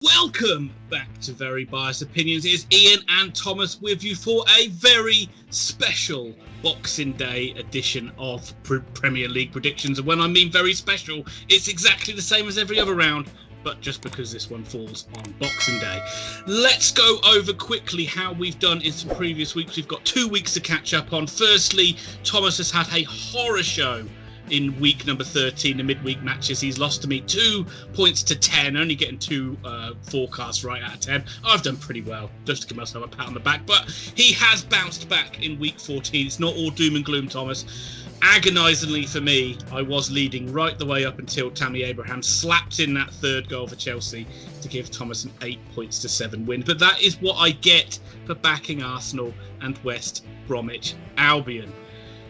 Welcome back to Very Biased Opinions. It is Ian and Thomas with you for a very special Boxing Day edition of Premier League predictions. And when I mean very special, it's exactly the same as every other round, but just because this one falls on Boxing Day. Let's go over quickly how we've done in some previous weeks. We've got 2 weeks to catch up on. Firstly, Thomas has had a horror show in week number 13, the midweek matches. He's lost to me 2 points to 10, only getting 2 forecasts right out of 10. I've done pretty well, just to give myself a pat on the back. But he has bounced back in week 14. It's not all doom and gloom, Thomas. Agonisingly for me, I was leading right the way up until Tammy Abraham slapped in that third goal for Chelsea to give Thomas an 8 points to 7 win. But that is what I get for backing Arsenal and West Bromwich Albion.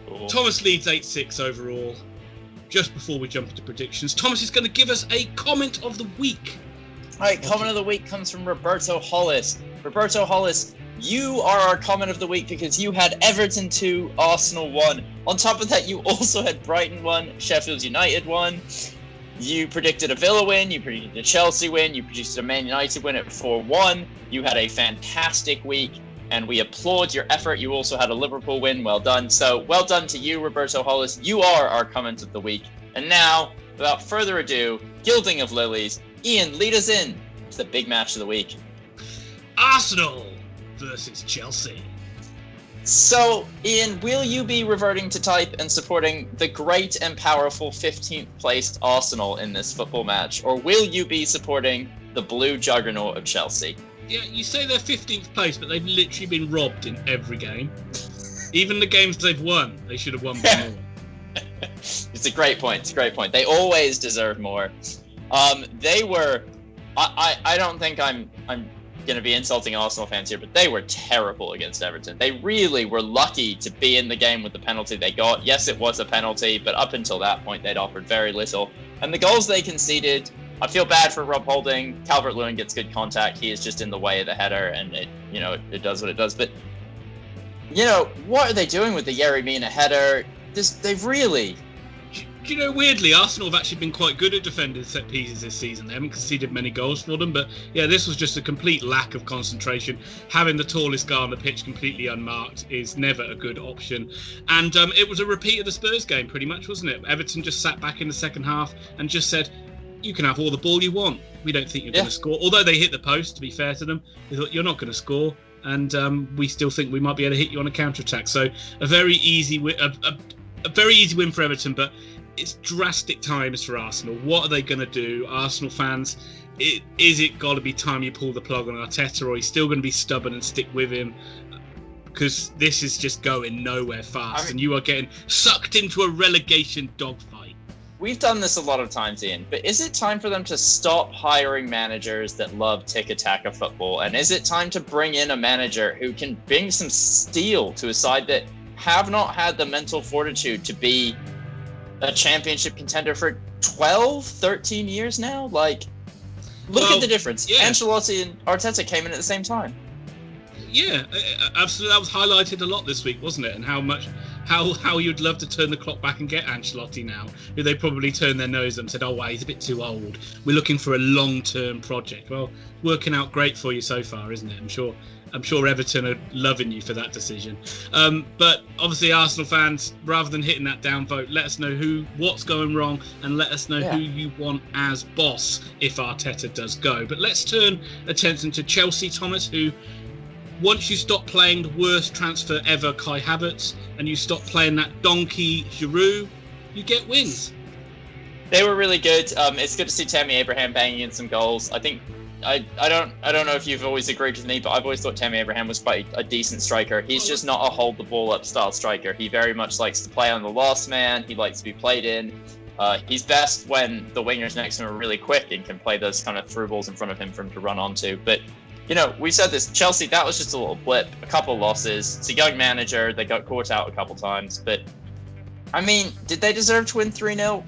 Cool. Thomas leads 8-6 overall. Just before we jump into predictions, Thomas is going to give us a comment of the week. All right, comment of the week comes from Roberto Hollis. Roberto Hollis, you are our comment of the week because you had Everton 2, Arsenal 1. On top of that, you also had Brighton 1, Sheffield United 1. You predicted a Villa win, you predicted a Chelsea win, you predicted a Man United win at 4-1. You had a fantastic week, and we applaud your effort. You also had a Liverpool win. Well done. So well done to you, Roberto Hollis. You are our comment of the week. And now, without further ado, Gilding of Lilies, Ian, lead us in to the big match of the week. Arsenal versus Chelsea. So, Ian, will you be reverting to type and supporting the great and powerful 15th placed Arsenal in this football match? Or will you be supporting the blue juggernaut of Chelsea? Yeah, you say they're 15th place, but they've literally been robbed in every game. Even the games they've won, they should have won by more. It's a great point. It's a great point. They always deserve more. They were. I don't think I'm going to be insulting Arsenal fans here, but they were terrible against Everton. They really were lucky to be in the game with the penalty they got. Yes, it was a penalty, but up until that point, they'd offered very little. And the goals they conceded, I feel bad for Rob Holding. Calvert-Lewin gets good contact. He is just in the way of the header, and it does what it does. But, what are they doing with the Yerry Mina header? They've really... Do you know, weirdly, Arsenal have actually been quite good at defending set pieces this season. They haven't conceded many goals for them, but yeah, this was just a complete lack of concentration. Having the tallest guy on the pitch completely unmarked is never a good option. And it was a repeat of the Spurs game, pretty much, wasn't it? Everton just sat back in the second half and just said, you can have all the ball you want. We don't think you're going to score. Although they hit the post, to be fair to them, they thought, you're not going to score. And we still think we might be able to hit you on a counter-attack. So a very easy win for Everton, but it's drastic times for Arsenal. What are they going to do? Arsenal fans, is it got to be time you pull the plug on Arteta, or are you still going to be stubborn and stick with him? Because this is just going nowhere fast, and you are getting sucked into a relegation dogfight. We've done this a lot of times, Ian, but is it time for them to stop hiring managers that love tiki-taka football? And is it time to bring in a manager who can bring some steel to a side that have not had the mental fortitude to be a championship contender for 12, 13 years now? Like, look at the difference. Yeah. Ancelotti and Arteta came in at the same time. Yeah, absolutely. That was highlighted a lot this week, wasn't it? And how you'd love to turn the clock back and get Ancelotti now, who they probably turned their nose at and said, oh, wow, he's a bit too old. We're looking for a long-term project. Well, working out great for you so far, isn't it? I'm sure Everton are loving you for that decision. But obviously, Arsenal fans, rather than hitting that downvote, let us know what's going wrong, and let us know who you want as boss if Arteta does go. But let's turn attention to Chelsea, Thomas, who, once you stop playing the worst transfer ever, Kai Havertz, and you stop playing that donkey Giroud, you get wins. They were really good. It's good to see Tammy Abraham banging in some goals. I think I don't know if you've always agreed with me, but I've always thought Tammy Abraham was quite a decent striker. He's just not a hold the ball up style striker. He very much likes to play on the last man. He likes to be played in. He's best when the wingers next to him are really quick and can play those kind of through balls in front of him for him to run onto. But we said this, Chelsea, that was just a little blip, a couple losses. It's a young manager. They got caught out a couple times. But, I mean, did they deserve to win 3-0?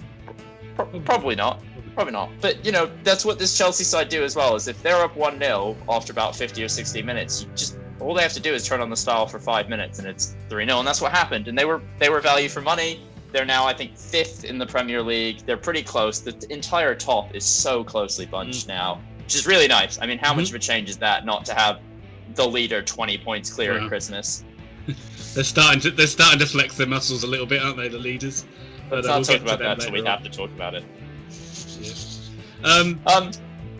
Probably not. Probably not. But, that's what this Chelsea side do as well, is if they're up 1-0 after about 50 or 60 minutes, all they have to do is turn on the style for 5 minutes and it's 3-0. And that's what happened. And they were value for money. They're now, I think, 5th in the Premier League. They're pretty close. The entire top is so closely bunched now. which is really nice. I mean, how much of a change is that not to have the leader 20 points clear at Christmas? They're starting to flex their muscles a little bit, aren't they, the leaders? Let's not talk about that until we have to talk about it. Yeah.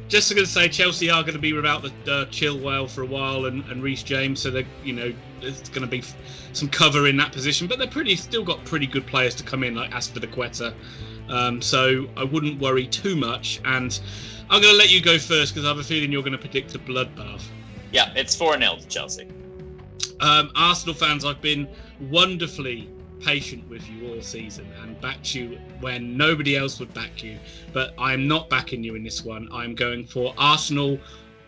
Just going to say, Chelsea are going to be without the Chilwell for a while and Reece James, so there's going to be some cover in that position. But they're still got pretty good players to come in, like Aspilicueta. So I wouldn't worry too much. And I'm going to let you go first because I have a feeling you're going to predict a bloodbath. Yeah, it's 4-0 to Chelsea. Arsenal fans, I've been wonderfully patient with you all season and backed you when nobody else would back you, but I'm not backing you in this one. I'm going for Arsenal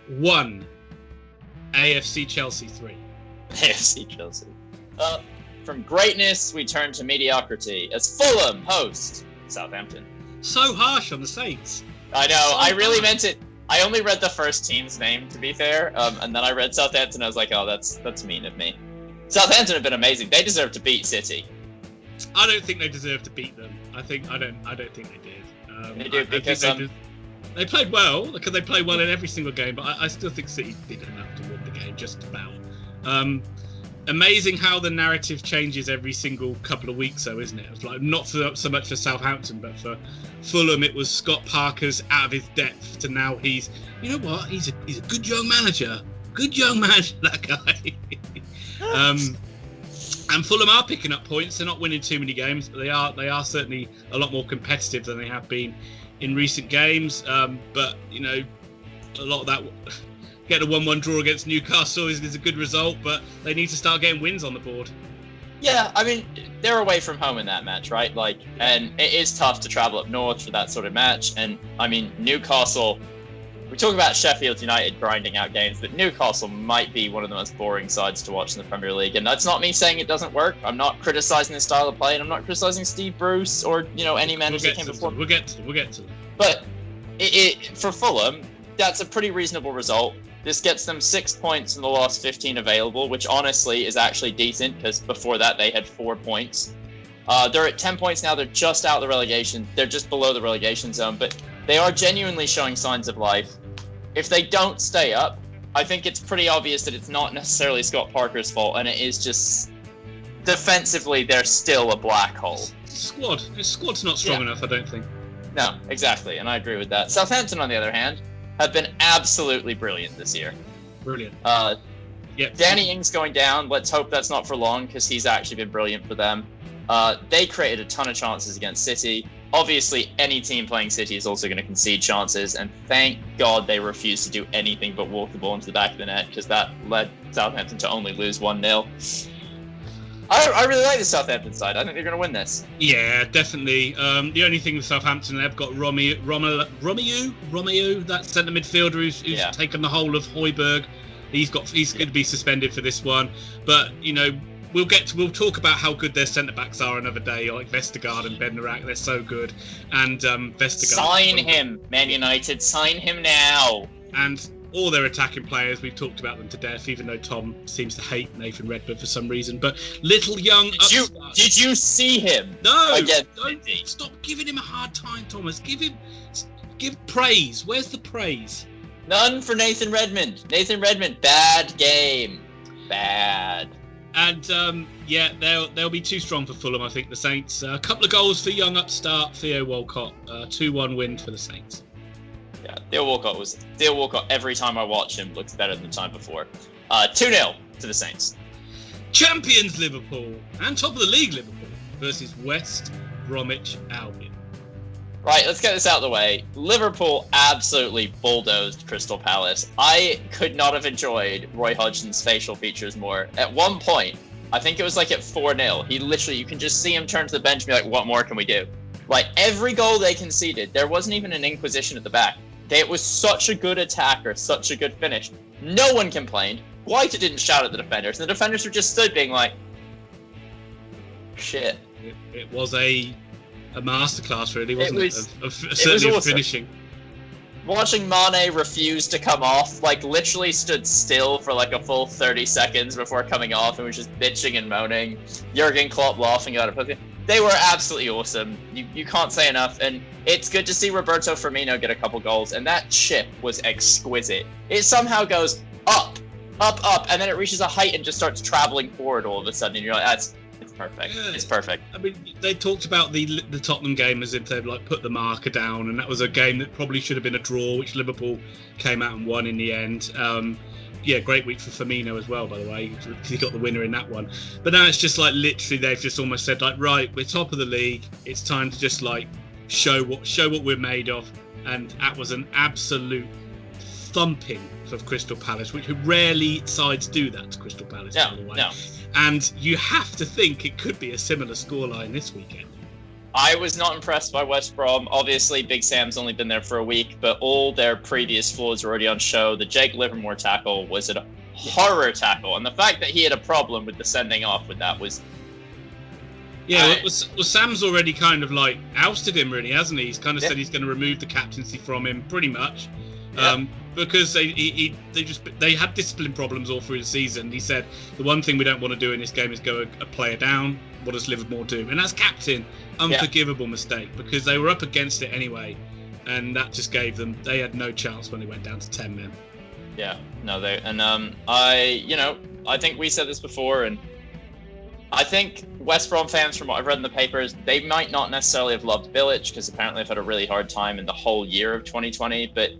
1, AFC Chelsea 3. AFC Chelsea. From greatness, we turn to mediocrity as Fulham host Southampton. So harsh on the Saints. I know, I really meant it. I only read the first team's name, to be fair, and then I read Southampton. I was like, oh, that's mean of me. Southampton have been amazing. They deserve to beat City. I don't think they deserve to beat them. I don't think they did. They do because they played well because they play well in every single game. But I still think City did enough to win the game, just about. Amazing how the narrative changes every single couple of weeks, though, isn't it? It's like not so much for Southampton, but for Fulham, it was Scott Parker's out of his depth to now he's, you know what? He's a good young manager. Good young manager, that guy. And Fulham are picking up points. They're not winning too many games, but they are certainly a lot more competitive than they have been in recent games. But a lot of that. Get a 1-1 draw against Newcastle is a good result, but they need to start getting wins on the board. Yeah, I mean, they're away from home in that match, right? And it is tough to travel up north for that sort of match. And, I mean, Newcastle, we talk about Sheffield United grinding out games, but Newcastle might be one of the most boring sides to watch in the Premier League. And that's not me saying it doesn't work. I'm not criticising the style of play, and I'm not criticising Steve Bruce or, any manager that came before. We'll get to them. But for Fulham, that's a pretty reasonable result. This gets them 6 points in the last 15 available, which honestly is actually decent because before that they had 4 points. They're at 10 points now. They're just out of the relegation. They're just below the relegation zone, but they are genuinely showing signs of life. If they don't stay up, I think it's pretty obvious that it's not necessarily Scott Parker's fault, and it is just defensively they're still a black hole. The squad's not strong enough, I don't think. No, exactly, and I agree with that. Southampton, on the other hand, have been absolutely brilliant this year. Brilliant. Danny Ings going down. Let's hope that's not for long because he's actually been brilliant for them. They created a ton of chances against City. Obviously, any team playing City is also going to concede chances, and thank God they refused to do anything but walk the ball into the back of the net because that led Southampton to only lose 1-0. I really like the Southampton side. I think they're going to win this. Yeah, definitely. The only thing with Southampton, they've got Romeo, that centre midfielder who's taken the whole of Højbjerg. He's going to be suspended for this one. But we'll talk about how good their centre backs are another day, like Vestergaard and Bednarak. They're so good. And Vestergaard. Sign him, Man United. Sign him now. And all their attacking players, we've talked about them to death, even though Tom seems to hate Nathan Redmond for some reason. But little young upstart. Did you see him? No! Don't stop giving him a hard time, Thomas. Give praise. Where's the praise? None for Nathan Redmond. Nathan Redmond, bad game. Bad. And they'll be too strong for Fulham, I think, the Saints. A couple of goals for young upstart Theo Walcott. 2-1 win for the Saints. Yeah, Theo Walcott, every time I watch him, looks better than the time before. 2-0 to the Saints. Champions Liverpool and top of the league Liverpool versus West Bromwich Albion. Right, let's get this out of the way. Liverpool absolutely bulldozed Crystal Palace. I could not have enjoyed Roy Hodgson's facial features more. At one point, I think it was at 4-0, you can just see him turn to the bench and be like, what more can we do? Every goal they conceded, there wasn't even an inquisition at the back. It was such a good attacker, such a good finish. No one complained. Guaita didn't shout at the defenders, and the defenders were just stood being like, shit. It was a masterclass, really, wasn't it? Certainly of awesome. finishing. Watching Mane refuse to come off, literally stood still for a full 30 seconds before coming off and was just bitching and moaning. Jurgen Klopp laughing at it. They were absolutely awesome. You can't say enough. And it's good to see Roberto Firmino get a couple goals. And that chip was exquisite. It somehow goes up, and then it reaches a height and just starts traveling forward all of a sudden. And you're like, it's perfect. Yeah. It's perfect. I mean, they talked about the Tottenham game as if they'd like put the marker down, and that was a game that probably should have been a draw, which Liverpool came out and won in the end. Yeah, great week for Firmino as well, by the way. He got the winner in that one. But now it's just like literally they've just almost said like, right, we're top of the league. It's time to just like show what we're made of. And that was an absolute thumping of Crystal Palace, which rarely sides do that to Crystal Palace, by the way. No. And you have to think it could be a similar scoreline this weekend. I was not impressed by West Brom. Obviously, Big Sam's only been there for a week, but all their previous flaws were already on show. The Jake Livermore tackle was a horror tackle, and the fact that he had a problem with the sending off with that was... Yeah, well, Sam's already kind of like ousted him, really, hasn't he? He's kind of said he's going to remove the captaincy from him, pretty much. Because they had discipline problems all through the season. He said the one thing we don't want to do in this game is go a player down. What does Livermore do? And as captain, unforgivable mistake, because they were up against it anyway, and that just gave them. They had no chance when they went down to 10 men. Yeah, no, I think we said this before, and I think West Brom fans, from what I've read in the papers, they might not necessarily have loved Bilic because apparently they've had a really hard time in the whole year of 2020, but.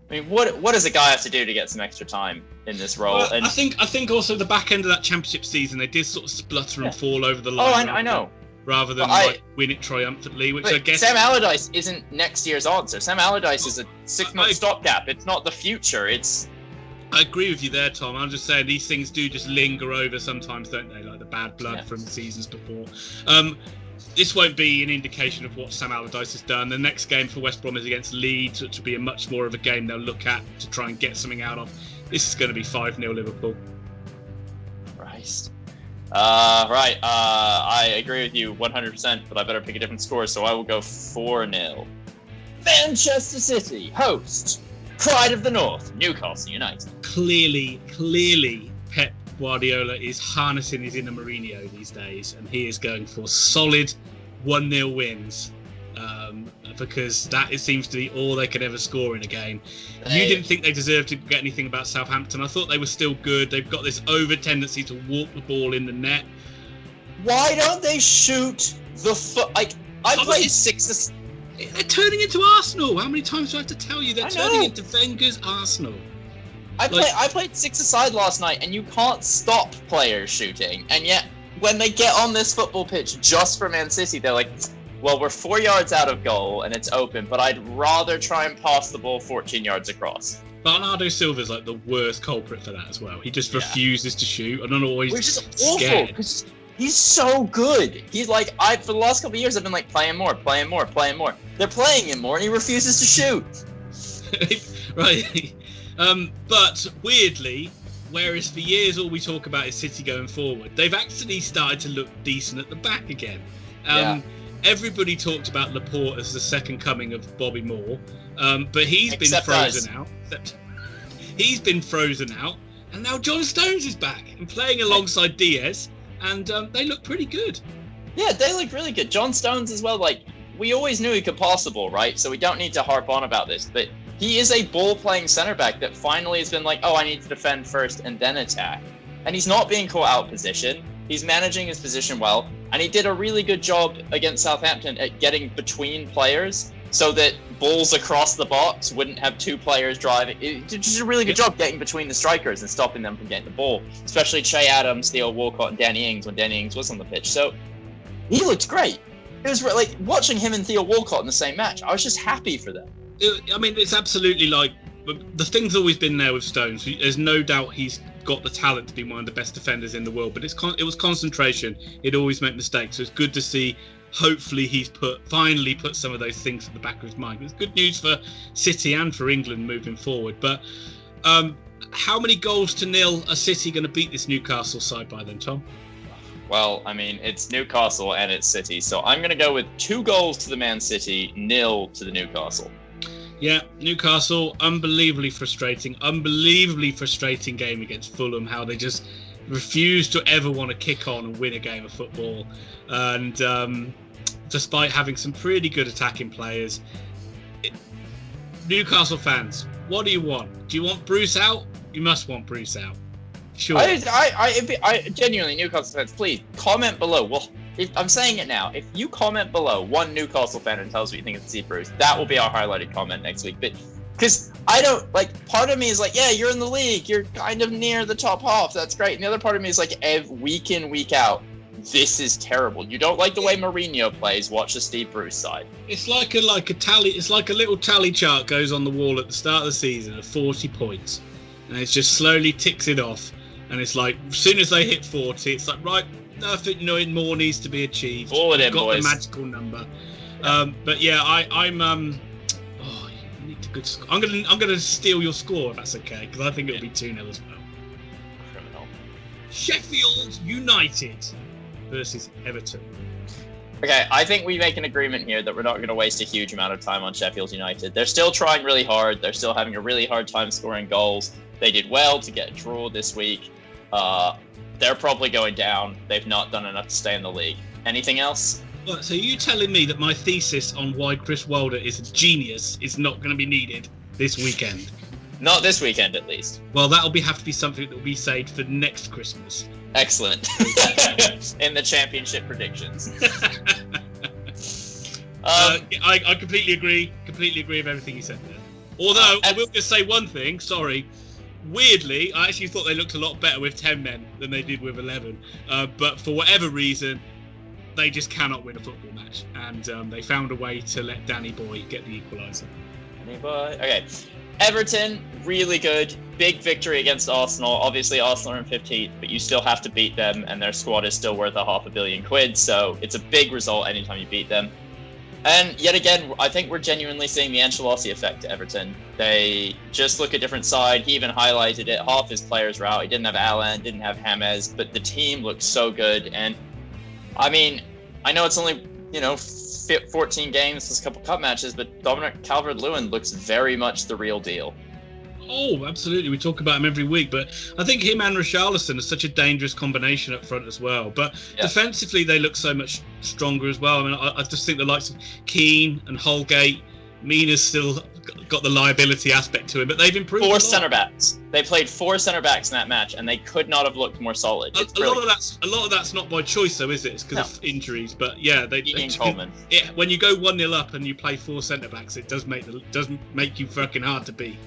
I mean, what does a guy have to do to get some extra time in this role? Well, and I think also the back end of that championship season, they did sort of splutter and fall over the line. Oh, I know. Rather than win it triumphantly, which I guess... Sam Allardyce isn't next year's answer. Sam Allardyce is a 6-month stopgap. It's not the future. I agree with you there, Tom. I'm just saying these things do just linger over sometimes, don't they? Like the bad blood from seasons before. This won't be an indication of what Sam Allardyce has done. The next game for West Brom is against Leeds, which will be a much more of a game they'll look at to try and get something out of. This is going to be 5-0 Liverpool. Christ. Right. I agree with you 100%, but I better pick a different score, so I will go 4-0. Manchester City host Pride of the North, Newcastle United. Clearly, Pep Guardiola is harnessing his inner Mourinho these days, and he is going for solid 1-0 wins because that seems to be all they could ever score in a game. You didn't think they deserved to get anything about Southampton. I thought they were still good. They've got this over tendency to walk the ball in the net. Why don't they shoot the foot? Like, I played 6... They're turning into Arsenal. How many times do I have to tell you? They're turning into Wenger's Arsenal. I played 6-a-side last night, and you can't stop players shooting. And yet, when they get on this football pitch just for Man City, they're like, well, we're 4 yards out of goal, and it's open, but I'd rather try and pass the ball 14 yards across. Bernardo Silva's like the worst culprit for that as well. He just refuses to shoot. I don't know why he's Which is awful, because he's so good. He's like, for the last couple of years, I've been like, play him more. They're playing him more, and he refuses to shoot. Right. But weirdly, whereas for years all we talk about is City going forward, they've actually started to look decent at the back again. Everybody talked about Laporte as the second coming of Bobby Moore, but he's been frozen out. He's been frozen out, and now John Stones is back and playing alongside Diaz, and they look pretty good. Yeah, they look really good. John Stones as well. Like, we always knew he could pass the ball, right? So we don't need to harp on about this, but he is a ball-playing centre back that finally has been like, oh, I need to defend first and then attack. And he's not being caught out of position. He's managing his position well. And he did a really good job against Southampton at getting between players so that balls across the box wouldn't have two players driving. He did just a really good job getting between the strikers and stopping them from getting the ball, especially Che Adams, Theo Walcott, and Danny Ings when Danny Ings was on the pitch. So he looked great. It was like watching him and Theo Walcott in the same match. I was just happy for them. I mean, it's absolutely like the thing's always been there with Stones. There's no doubt he's got the talent to be one of the best defenders in the world, but it was concentration. He'd always make mistakes, so it's good to see. Hopefully, he's finally put some of those things at the back of his mind. It's good news for City and for England moving forward. But how many goals to nil are City going to beat this Newcastle side by then, Tom? Well, I mean, it's Newcastle and it's City, so I'm going to go with 2 goals to the Man City, 0 to the Newcastle. Yeah, Newcastle, unbelievably frustrating game against Fulham. How they just refuse to ever want to kick on and win a game of football. And despite having some pretty good attacking players, Newcastle fans, what do you want? Do you want Bruce out? You must want Bruce out. Sure. I genuinely, Newcastle fans, please comment below. Well, I'm saying it now. If you comment below, one Newcastle fan, and tells us what you think of Steve Bruce, that will be our highlighted comment next week. But because I don't like, part of me is like, yeah, you're in the league, you're kind of near the top half, that's great. And the other part of me is like, week in, week out, this is terrible. You don't like the way Mourinho plays, watch the Steve Bruce side. It's like a tally. It's like a little tally chart goes on the wall at the start of the season of 40 points, and it just slowly ticks it off. And it's like, as soon as they hit 40, it's like, right, nothing more needs to be achieved. All of them, got boys. the magical number. Yeah. But yeah, I'm oh, you need a good score. I'm gonna steal your score if that's okay, because I think it'll be 2-0 as well. Criminal. Sheffield United versus Everton. Okay, I think we make an agreement here that we're not going to waste a huge amount of time on Sheffield United. They're still trying really hard. They're still having a really hard time scoring goals. They did well to get a draw this week. They're probably going down. They've not done enough to stay in the league. Anything else? Well, so you telling me that my thesis on why Chris Wilder is a genius is not going to be needed this weekend? Not this weekend, at least. Well, that'll have to be something that will be saved for next Christmas. Excellent. In the championship predictions. I completely agree. Completely agree with everything you said there. Although, I will just say one thing. Sorry. Weirdly, I actually thought they looked a lot better with 10 men than they did with 11. But for whatever reason, they just cannot win a football match. And they found a way to let Danny Boy get the equaliser. Danny Boy. Okay. Everton, really good. Big victory against Arsenal. Obviously, Arsenal are in 15th, but you still have to beat them, and their squad is still worth £500 million. So it's a big result anytime you beat them. And yet again, I think we're genuinely seeing the Ancelotti effect to Everton. They just look a different side. He even highlighted it. Half his players were out. He didn't have Alan, didn't have James, but the team looks so good. And I mean, I know it's only, 14 games, there's a couple cup matches, but Dominic Calvert-Lewin looks very much the real deal. Oh, absolutely. We talk about him every week, but I think him and Richarlison are such a dangerous combination up front as well. But defensively, they look so much stronger as well. I mean, I just think the likes of Keane and Holgate, Mina's still got the liability aspect to him, but they've improved. 4 centre backs. They played 4 centre backs in that match, and they could not have looked more solid. A lot of that's not by choice, though, is it? It's because of injuries. But yeah, Coleman. Yeah, when you go 1-0 up and you play 4 centre backs, it does make you fucking hard to beat.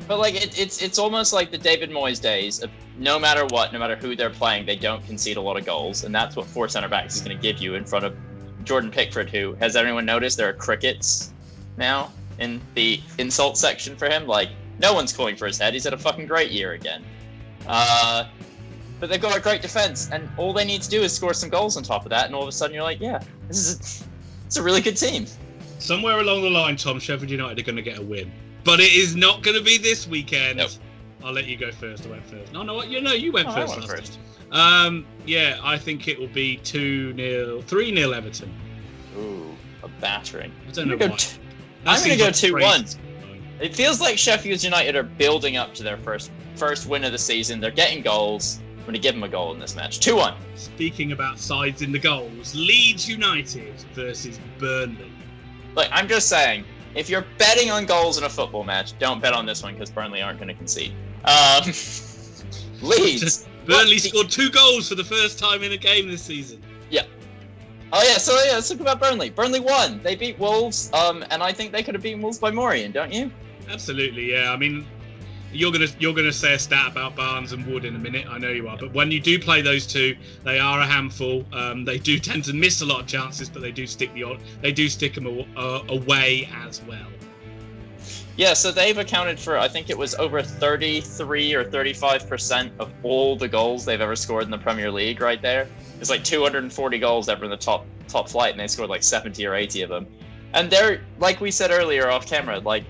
But like it's almost like the David Moyes days of no matter what, no matter who they're playing, they don't concede a lot of goals, and that's what 4 centre backs is going to give you in front of Jordan Pickford. Who has everyone noticed there are crickets now in the insult section for him? Like no one's calling for his head. He's had a fucking great year again. But they've got a great defense, and all they need to do is score some goals on top of that, and all of a sudden you're like, yeah, it's a really good team. Somewhere along the line, Tom, Sheffield United are going to get a win. But it is not going to be this weekend. Nope. I'll let you go first. I went first. No, you went first. I went first. Yeah, I think it will be 2-0, 3-0 Everton. Ooh, a battering. I don't know why. I'm going to go 2-1. It feels like Sheffield United are building up to their first win of the season. They're getting goals. I'm going to give them a goal in this match. 2-1. Speaking about sides in the goals, Leeds United versus Burnley. Look, I'm just saying, if you're betting on goals in a football match, don't bet on this one because Burnley aren't going to concede. Leeds. Burnley scored 2 goals for the first time in a game this season. Yeah. Oh yeah. So yeah, let's talk about Burnley. Burnley won. They beat Wolves. And I think they could have beaten Wolves by more, Ian, don't you? Absolutely. Yeah. I mean, you're gonna say a stat about Barnes and Wood in a minute. I know you are. But when you do play those two, they are a handful. They do tend to miss a lot of chances, but they do stick them away as well. Yeah, so they've accounted for, I think it was over 33 or 35% of all the goals they've ever scored in the Premier League right there. It's like 240 goals ever in the top flight, and they scored like 70 or 80 of them. And they're, like we said earlier off camera, like,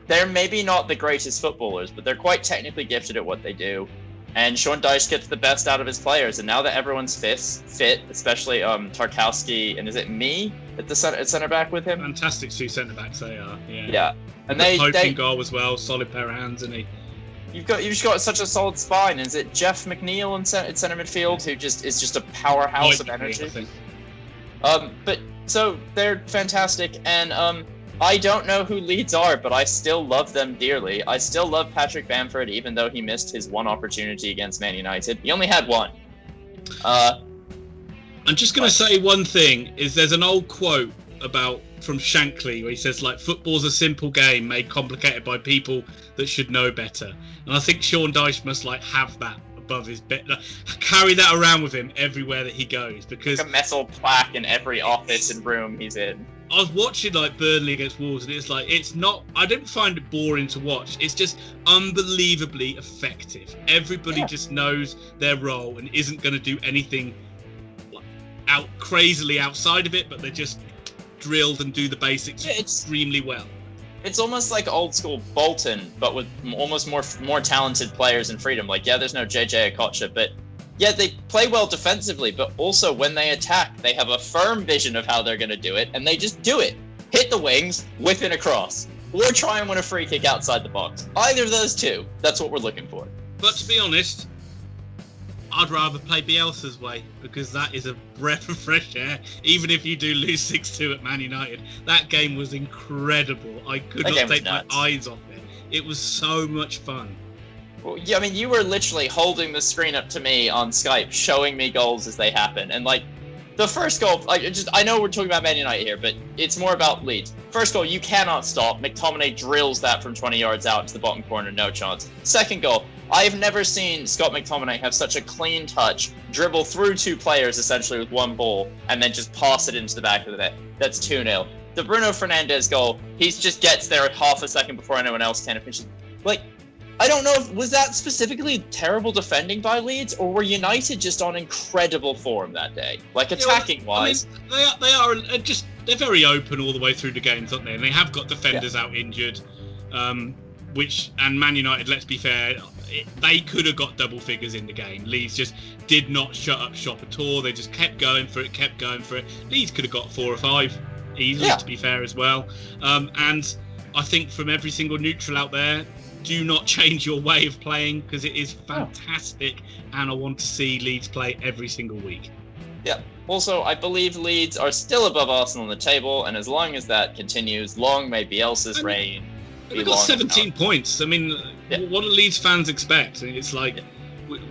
they're maybe not the greatest footballers, but they're quite technically gifted at what they do. And Sean Dyche gets the best out of his players. And now that everyone's fit, especially Tarkowski, and is it me at centre back with him? Fantastic 2 centre backs they are. Yeah. Yeah. And they goal as well. Solid pair of hands, and he. You've just got such a solid spine. Is it Jeff McNeil in center midfield who is just a powerhouse of energy? But so they're fantastic, and I don't know who Leeds are, but I still love them dearly. I still love Patrick Bamford, even though he missed his one opportunity against Man United. He only had one. I'm just going to say one thing, is there's an old quote from Shankly where he says, like, football's a simple game made complicated by people that should know better. And I think Sean Dyche must, like, have that above his bed, carry that around with him everywhere that he goes, because like a metal plaque in every office and room he's in. I was watching like Burnley against Wolves, and it's like, it's not, I don't find it boring to watch. It's just unbelievably effective. Everybody just knows their role and isn't going to do anything crazily outside of it, but they're just drilled and do the basics extremely well. It's almost like old school Bolton, but with almost more talented players and freedom. Like, there's no JJ Okocha, but they play well defensively, but also when they attack, they have a firm vision of how they're going to do it, and they just do it. Hit the wings, whip it across, or try and win a free kick outside the box. Either of those two, that's what we're looking for. But to be honest, I'd rather play Bielsa's way, because that is a breath of fresh air. Even if you do lose 6-2 at Man United, that game was incredible. I could not take my eyes off it. It was so much fun. Well, yeah, I mean, you were literally holding the screen up to me on Skype, showing me goals as they happen. And, like, the first goal, I know we're talking about Man United here, but it's more about Leeds. First goal, you cannot stop. McTominay drills that from 20 yards out to the bottom corner, no chance. Second goal, I've never seen Scott McTominay have such a clean touch, dribble through two players essentially with one ball, and then just pass it into the back of the net. That's 2-0. The Bruno Fernandes goal, he just gets there half a second before anyone else can finish it. Like, I don't know was that specifically terrible defending by Leeds, or were United just on incredible form that day? Like, attacking wise. I mean, they're very open all the way through the games, aren't they? And they have got defenders out injured, and Man United, let's be fair, they could have got double figures in the game. Leeds just did not shut up shop at all. They just kept going for it. Leeds could have got 4 or 5 easily, to be fair as well. And I think from every single neutral out there, do not change your way of playing, because it is fantastic, and I want to see Leeds play every single week. Yeah. Also, I believe Leeds are still above Arsenal on the table, and as long as that continues, long may Bielsa's reign. They've got 17 points. I mean, what do Leeds fans expect? It's like,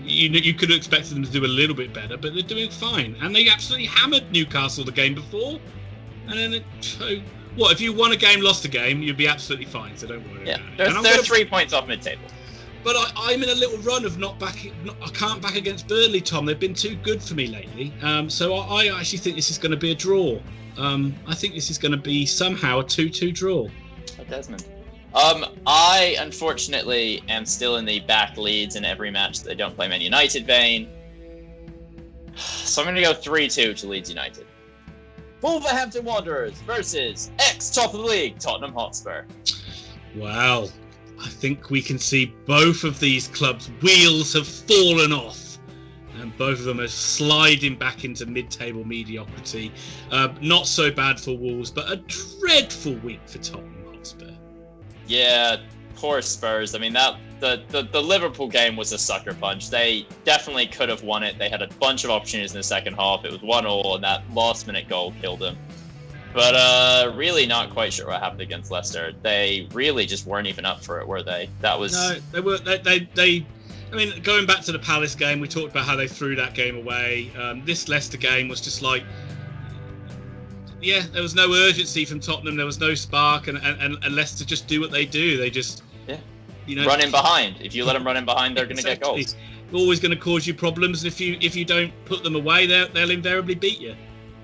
you could have expected them to do a little bit better, but they're doing fine. And they absolutely hammered Newcastle the game before. And then, what, if you won a game, lost a game, you'd be absolutely fine, so don't worry about it. They're 3 points off mid-table. But I'm in a little run of I can't back against Burnley, Tom. They've been too good for me lately. So I actually think this is going to be a draw. I think this is going to be somehow a 2-2 draw. Desmond. I, unfortunately, am still in the back Leeds in every match that they don't play Man United vein. So I'm going to go 3-2 to Leeds United. Wolverhampton Wanderers versus ex-top of the league, Tottenham Hotspur. Wow. I think we can see both of these clubs' wheels have fallen off, and both of them are sliding back into mid-table mediocrity. Not so bad for Wolves, but a dreadful week for Tottenham Hotspur. Yeah, Poor Spurs. I mean, the Liverpool game was a sucker punch. They definitely could have won it. They had a bunch of opportunities in the second half. It was 1-1, and that last-minute goal killed them. But really not quite sure what happened against Leicester. They really just weren't even up for it, were they? That was... No, they were. They I mean, going back to the Palace game, we talked about how they threw that game away. This Leicester game was just like... Yeah, there was no urgency from Tottenham. There was no spark, and Leicester just do what they do. They just... Yeah. You know, run in behind. If you let them run in behind, they're going to get goals. Always going to cause you problems. If you don't put them away, they'll invariably beat you.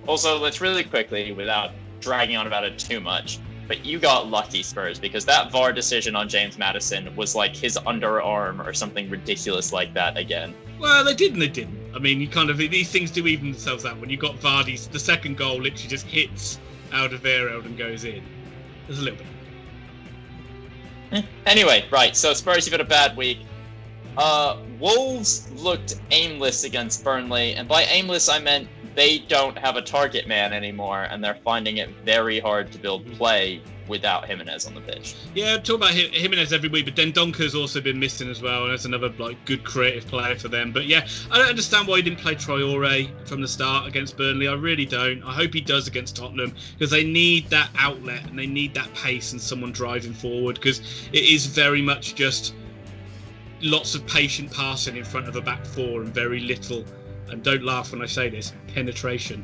Also, let's really quickly, without dragging on about it too much, but you got lucky, Spurs, because that VAR decision on James Maddison was like his underarm or something ridiculous like that again. Well, they did and they didn't. I mean, these things do even themselves out. When you got Vardy's, the second goal literally just hits Alderweireld and goes in. There's a little bit. Anyway, right, so Spurs, you've had a bad week. Wolves looked aimless against Burnley, and by aimless I meant they don't have a target man anymore, and they're finding it very hard to build play without Jimenez on the pitch. Yeah, talk about Jimenez every week, but Dendonka's also been missing as well, and that's another good creative player for them. But yeah, I don't understand why he didn't play Traore from the start against Burnley. I really don't. I hope he does against Tottenham, because they need that outlet and they need that pace and someone driving forward, because it is very much just lots of patient passing in front of a back four and very little, and don't laugh when I say this, penetration.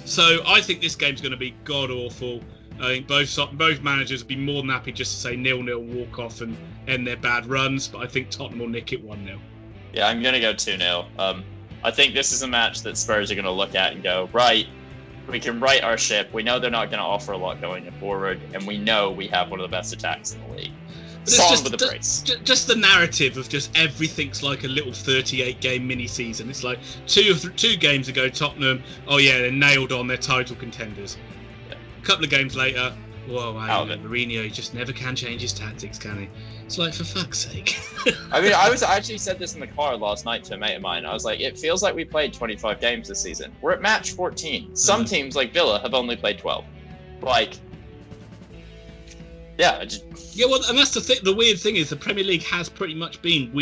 So I think this game's going to be god awful. I think both managers would be more than happy just to say 0-0, walk off and end their bad runs, but I think Tottenham will nick it 1-0. Yeah, I'm going to go 2-0. I think this is a match that Spurs are going to look at and go, right, we can right our ship. We know they're not going to offer a lot going forward, and we know we have one of the best attacks in the league. Song with the brace. Just the narrative of just everything's like a little 38-game mini-season. It's like two games ago, Tottenham, they nailed on their title contenders. A couple of games later, Mourinho just never can change his tactics, can he? It's like, for fuck's sake. I mean, I actually said this in the car last night to a mate of mine. I was like, it feels like we played 25 games this season. We're at match 14. Some teams, like Villa, have only played 12. And that's the weird thing is the Premier League has pretty much been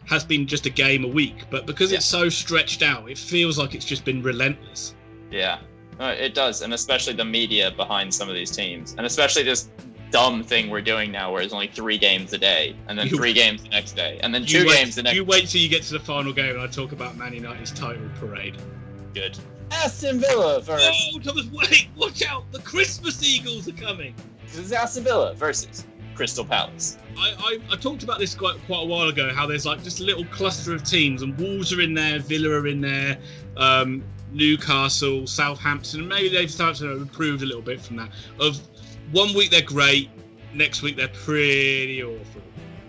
has been just a game a week, but because it's so stretched out, it feels like it's just been relentless. Yeah. It does, and especially the media behind some of these teams, and especially this dumb thing we're doing now where it's only 3 games a day, and then 3 games the next day, and then 2 games the next day. You wait till you get to the final game and I talk about Man United's title parade. Good. Aston Villa versus... Oh, Thomas, wait! Watch out! The Christmas Eagles are coming! This is Aston Villa versus Crystal Palace. I talked about this quite a while ago, how there's like just a little cluster of teams, and Wolves are in there, Villa are in there, Newcastle, Southampton, and maybe Southampton have improved a little bit from that. Of one week they're great, next week they're pretty awful,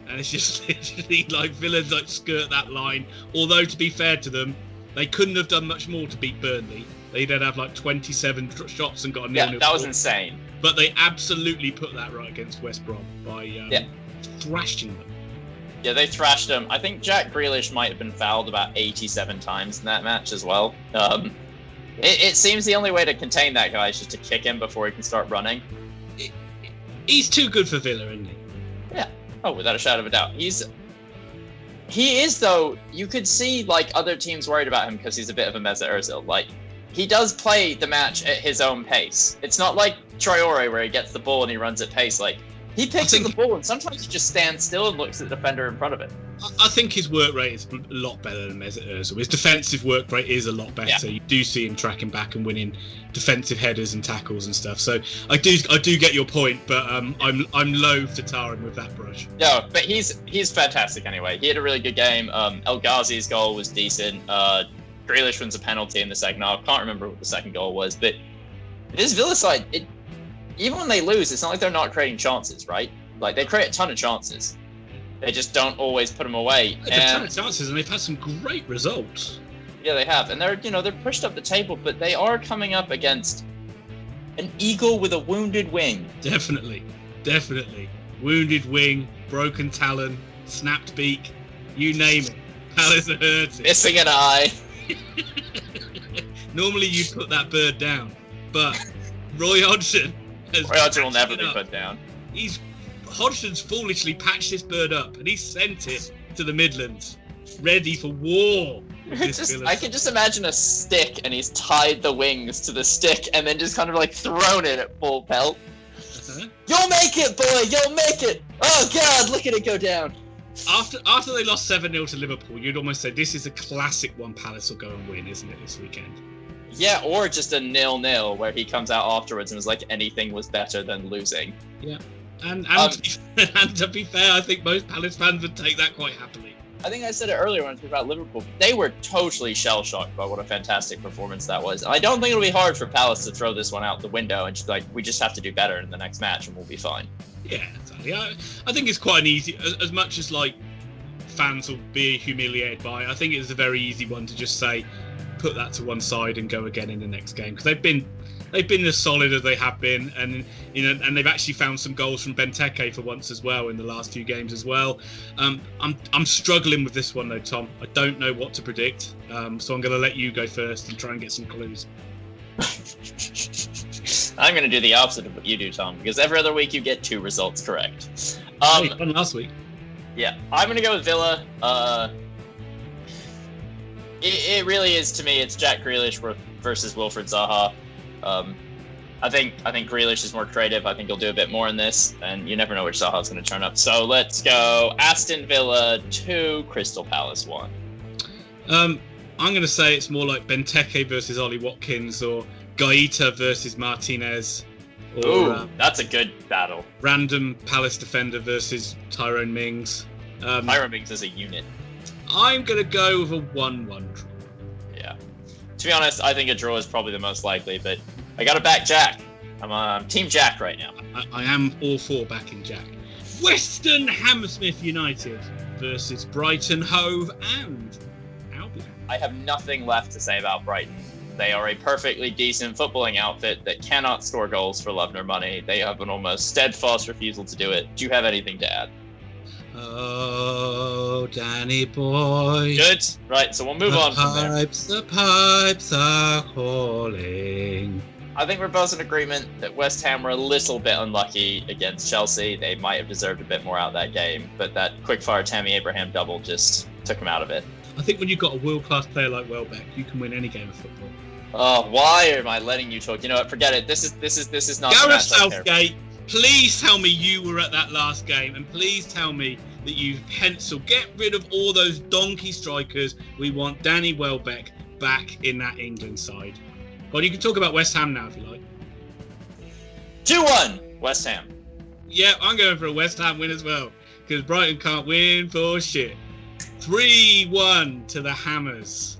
and it's just literally like Villa skirt that line. Although to be fair to them, they couldn't have done much more to beat Burnley. They'd have 27 shots and got a 0-0. Yeah, that was insane. But they absolutely put that right against West Brom by thrashing them. Yeah, they thrashed him. I think Jack Grealish might have been fouled about 87 times in that match as well. It seems the only way to contain that guy is just to kick him before he can start running. He's too good for Villa, isn't he? Yeah. Oh, without a shadow of a doubt. He is, though. You could see, other teams worried about him because he's a bit of a Mesut Ozil. He does play the match at his own pace. It's not like Traore where he gets the ball and he runs at pace. He picks up the ball and sometimes he just stands still and looks at the defender in front of him. I think his work rate is a lot better than Mesut Ozil. His defensive work rate is a lot better. Yeah. You do see him tracking back and winning defensive headers and tackles and stuff. So I do get your point, but I'm loath to tar him with that brush. No, but he's fantastic anyway. He had a really good game. El Ghazi's goal was decent. Grealish wins a penalty in the second half. Can't remember what the second goal was, but this Villa side, even when they lose, it's not like they're not creating chances, right? They create a ton of chances. They just don't always put them away. They've had a ton of chances, and they've had some great results. Yeah, they have, and they're pushed up the table, but they are coming up against an eagle with a wounded wing. Definitely, wounded wing, broken talon, snapped beak, you name it. Palace are hurting. Missing an eye. Normally you'd put that bird down, but Roy Hodgson will never be put down. Hodgson's foolishly patched this bird up and he sent it to the Midlands, ready for war. I can just imagine a stick and he's tied the wings to the stick and then just kind of thrown it at full pelt. Uh-huh. You'll make it, boy! You'll make it! Oh God, look at it go down. After they lost 7-0 to Liverpool, you'd almost say this is a classic one Palace will go and win, isn't it, this weekend? Yeah, or just a 0-0 where he comes out afterwards and was like anything was better than losing. Yeah, and to be fair, I think most Palace fans would take that quite happily. I think I said it earlier when I talked about Liverpool. They were totally shell-shocked by what a fantastic performance that was. And I don't think it'll be hard for Palace to throw this one out the window and just we just have to do better in the next match and we'll be fine. Yeah, exactly. I think it's quite an easy, as much as fans will be humiliated by it, I think it's a very easy one to just say, put that to one side and go again in the next game, because they've been as solid as they have been, and and they've actually found some goals from Benteke for once as well in the last few games as well. I'm struggling with this one though, Tom. I don't know what to predict, so I'm going to let you go first and try and get some clues. I'm going to do the opposite of what you do, Tom, because every other week you get 2 results correct. You won last week. Yeah, I'm going to go with Villa. It really is, to me, it's Jack Grealish versus Wilfried Zaha. I think Grealish is more creative. I think he'll do a bit more in this, and you never know which Zaha's going to turn up. So let's go Aston Villa 2, Crystal Palace 1. I'm going to say it's more like Benteke versus Ollie Watkins, or Gaeta versus Martinez. Or, that's a good battle. Random Palace defender versus Tyrone Mings. Tyrone Mings is a unit. I'm going to go with a 1-1 draw. Yeah. To be honest, I think a draw is probably the most likely, but I got to back Jack. I'm Team Jack right now. I am all for backing Jack. Western Hammersmith United versus Brighton, Hove and Albion. I have nothing left to say about Brighton. They are a perfectly decent footballing outfit that cannot score goals for love nor money. They have an almost steadfast refusal to do it. Do you have anything to add? Oh, Danny boy. Good. Right, so we'll move on from there. The pipes are calling. I think we're both in agreement that West Ham were a little bit unlucky against Chelsea. They might have deserved a bit more out of that game, but that quick-fire Tammy Abraham double just took them out of it. I think when you've got a world-class player like Welbeck, you can win any game of football. Oh, why am I letting you talk? You know what? Forget it. This is not. Gareth Southgate, please tell me you were at that last game, and please tell me that you pencil. Get rid of all those donkey strikers. We want Danny Welbeck back in that England side. Well, you can talk about West Ham now if you like. 2-1 West Ham. Yeah, I'm going for a West Ham win as well, because Brighton can't win for shit. 3-1 to the Hammers.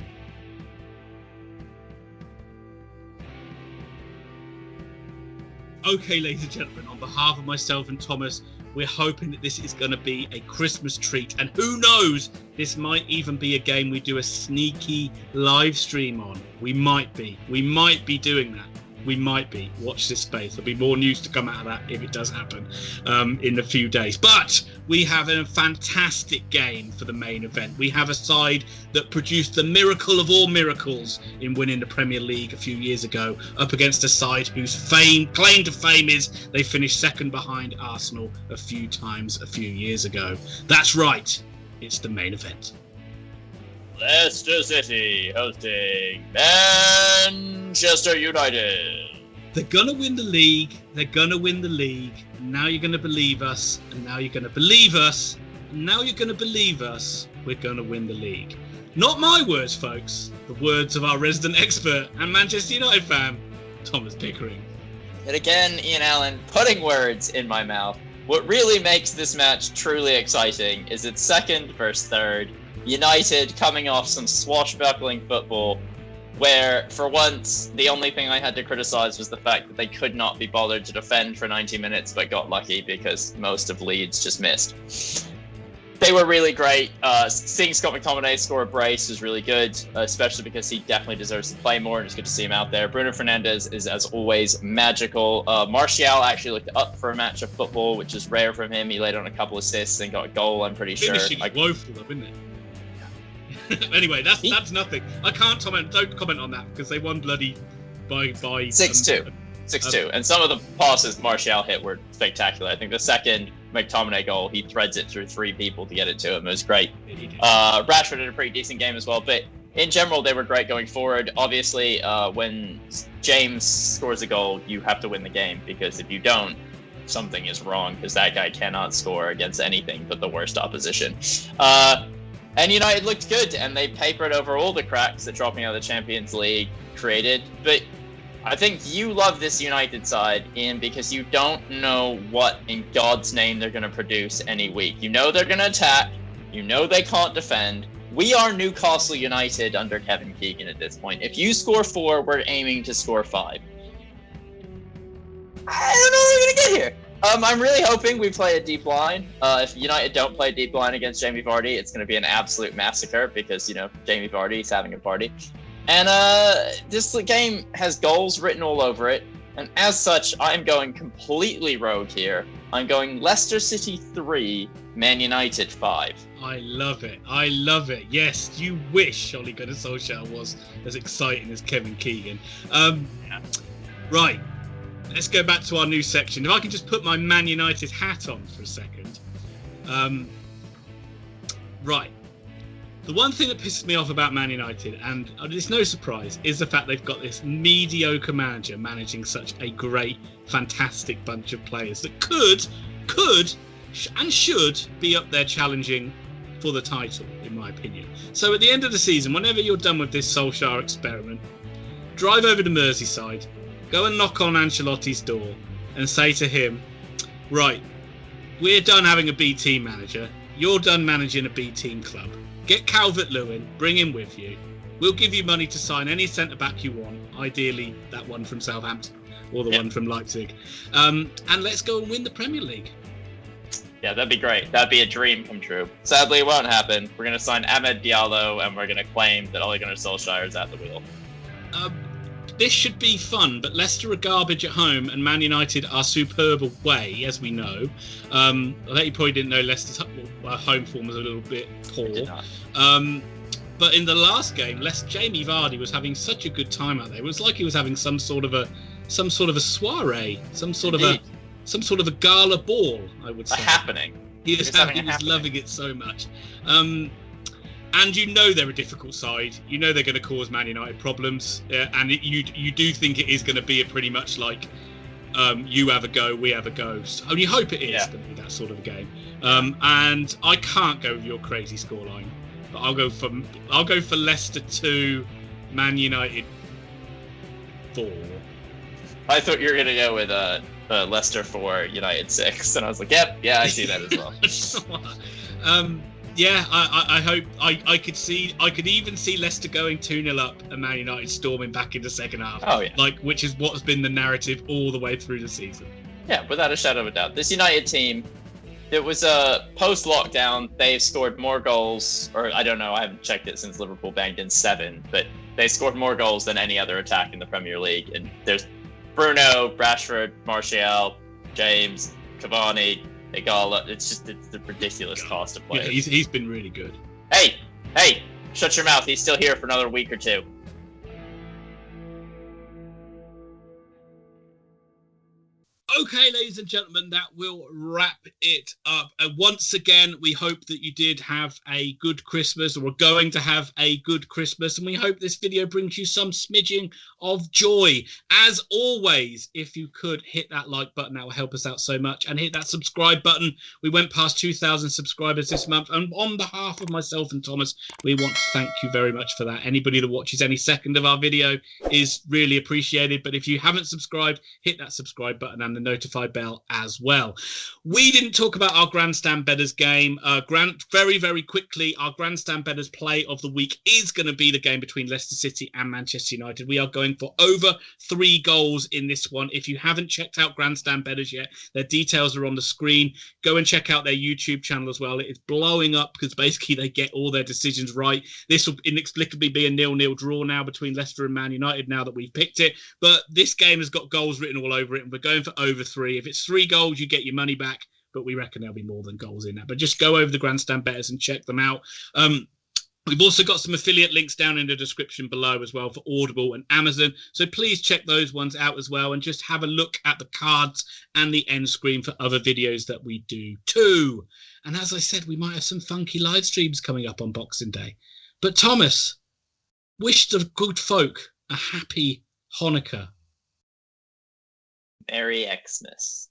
Okay, ladies and gentlemen, on behalf of myself and Thomas, we're hoping that this is going to be a Christmas treat. And who knows, this might even be a game we do a sneaky live stream on. We might be doing that. We might be. Watch this space. There'll be more news to come out of that if it does happen in a few days. But we have a fantastic game for the main event. We have a side that produced the miracle of all miracles in winning the Premier League a few years ago, up against a side whose claim to fame is they finished second behind Arsenal a few times a few years ago. That's right. It's the main event. Leicester City hosting Manchester United. They're gonna win the league. They're gonna win the league. Now you're gonna believe us. And now you're gonna believe us. And now you're gonna believe us. We're gonna win the league. Not my words, folks. The words of our resident expert and Manchester United fan, Thomas Pickering. Yet again, Ian Allen putting words in my mouth. What really makes this match truly exciting is it's second versus third. United coming off some swashbuckling football where, for once, the only thing I had to criticise was the fact that they could not be bothered to defend for 90 minutes but got lucky because most of Leeds just missed. They were really great. Seeing Scott McTominay score a brace was really good, especially because he definitely deserves to play more, and it's good to see him out there. Bruno Fernandes is, as always, magical. Martial actually looked up for a match of football, which is rare from him. He laid on a couple assists and got a goal, I'm pretty sure. Finishing woeful, though, isn't it? Anyway, that's nothing. I can't comment. Don't comment on that because they won bloody by 6-2. 6-2. And some of the passes Martial hit were spectacular. I think the second McTominay goal, he threads it through 3 people to get it to him. It was great. Rashford had a pretty decent game as well, but in general, they were great going forward. Obviously, when James scores a goal, you have to win the game, because if you don't, something is wrong, because that guy cannot score against anything but the worst opposition. And United looked good, and they papered over all the cracks that dropping out of the Champions League created. But I think you love this United side, Ian, because you don't know what in God's name they're going to produce any week. You know they're going to attack. You know they can't defend. We are Newcastle United under Kevin Keegan at this point. If you score 4, we're aiming to score 5. I don't know what we're going to get here. I'm really hoping we play a deep line. If United don't play a deep line against Jamie Vardy, it's going to be an absolute massacre because, you know, Jamie Vardy's having a party. And this game has goals written all over it. And as such, I'm going completely rogue here. I'm going Leicester City 3, Man United 5. I love it. I love it. Yes, you wish Ole Gunnar Solskjaer was as exciting as Kevin Keegan. Right, let's go back to our new section. If I can just put my Man United hat on for a second. Right. The one thing that pisses me off about Man United, and it's no surprise, is the fact they've got this mediocre manager managing such a great, fantastic bunch of players that could and should be up there challenging for the title, in my opinion. So at the end of the season, whenever you're done with this Solskjaer experiment, drive over to Merseyside, go and knock on Ancelotti's door and say to him, right, we're done having a B team manager, you're done managing a B team club. Get Calvert-Lewin, bring him with you. We'll give you money to sign any centre-back you want, ideally that one from Southampton or the one from Leipzig. And let's go and win the Premier League. Yeah, that'd be great. That'd be a dream come true. Sadly, it won't happen. We're going to sign Ahmed Diallo, and we're going to claim that Ole Gunnar Solskjaer is at the wheel. This should be fun, but Leicester are garbage at home and Man United are superb away, as we know. I bet you probably didn't know Leicester's home form was a little bit poor. But in the last game, Jamie Vardy was having such a good time out there. It was like he was having some sort of a soiree, some sort of a gala ball, I would say. A happening. He was loving it so much. And you know they're a difficult side. You know they're going to cause Man United problems. And you do think it is going to be a pretty much like you have a go, we have a go. So you hope it is going to be that sort of a game. And I can't go with your crazy scoreline, but I'll go for Leicester 2, Man United 4. I thought you were going to go with Leicester 4, United 6, and I was like, yep, yeah, I see that as well. Yeah, I hope I could even see Leicester going 2-0 up and Man United storming back in the second half. Oh yeah. Which is what's been the narrative all the way through the season. Yeah, without a shadow of a doubt. This United team, it was post-lockdown, they've scored more goals, or I don't know, I haven't checked it since Liverpool banged in 7, but they scored more goals than any other attack in the Premier League. And there's Bruno, Rashford, Martial, James, Cavani, Igala. It's the ridiculous cost of players. Yeah, he's been really good. Hey, shut your mouth. He's still here for another week or two. Okay, ladies and gentlemen, that will wrap it up. Once again, we hope that you did have a good Christmas, or are going to have a good Christmas, and we hope this video brings you some smidging of joy. As always, if you could hit that like button, that will help us out so much, and hit that subscribe button. We went past 2,000 subscribers this month, and on behalf of myself and Thomas, we want to thank you very much for that. Anybody that watches any second of our video is really appreciated, but if you haven't subscribed, hit that subscribe button and the notify bell as well. We didn't talk about our Grandstand Betters game. Very, very quickly, our Grandstand Betters play of the week is going to be the game between Leicester City and Manchester United. We are going for over 3 goals in this one. If you haven't checked out Grandstand Betters yet, their details are on the screen. Go and check out their YouTube channel as well. It is blowing up because basically they get all their decisions right. This will inexplicably be a 0-0 draw now between Leicester and Man United now that we've picked it. But this game has got goals written all over it, and we're going for over 3. If it's 3 goals, you get your money back, but we reckon there'll be more than goals in that. But just go over the Grandstand Betters and check them out. We've also got some affiliate links down in the description below as well for Audible and Amazon. So please check those ones out as well, and just have a look at the cards and the end screen for other videos that we do too. And as I said, we might have some funky live streams coming up on Boxing Day. But Thomas, wish the good folk a happy Hanukkah. Merry Xmas.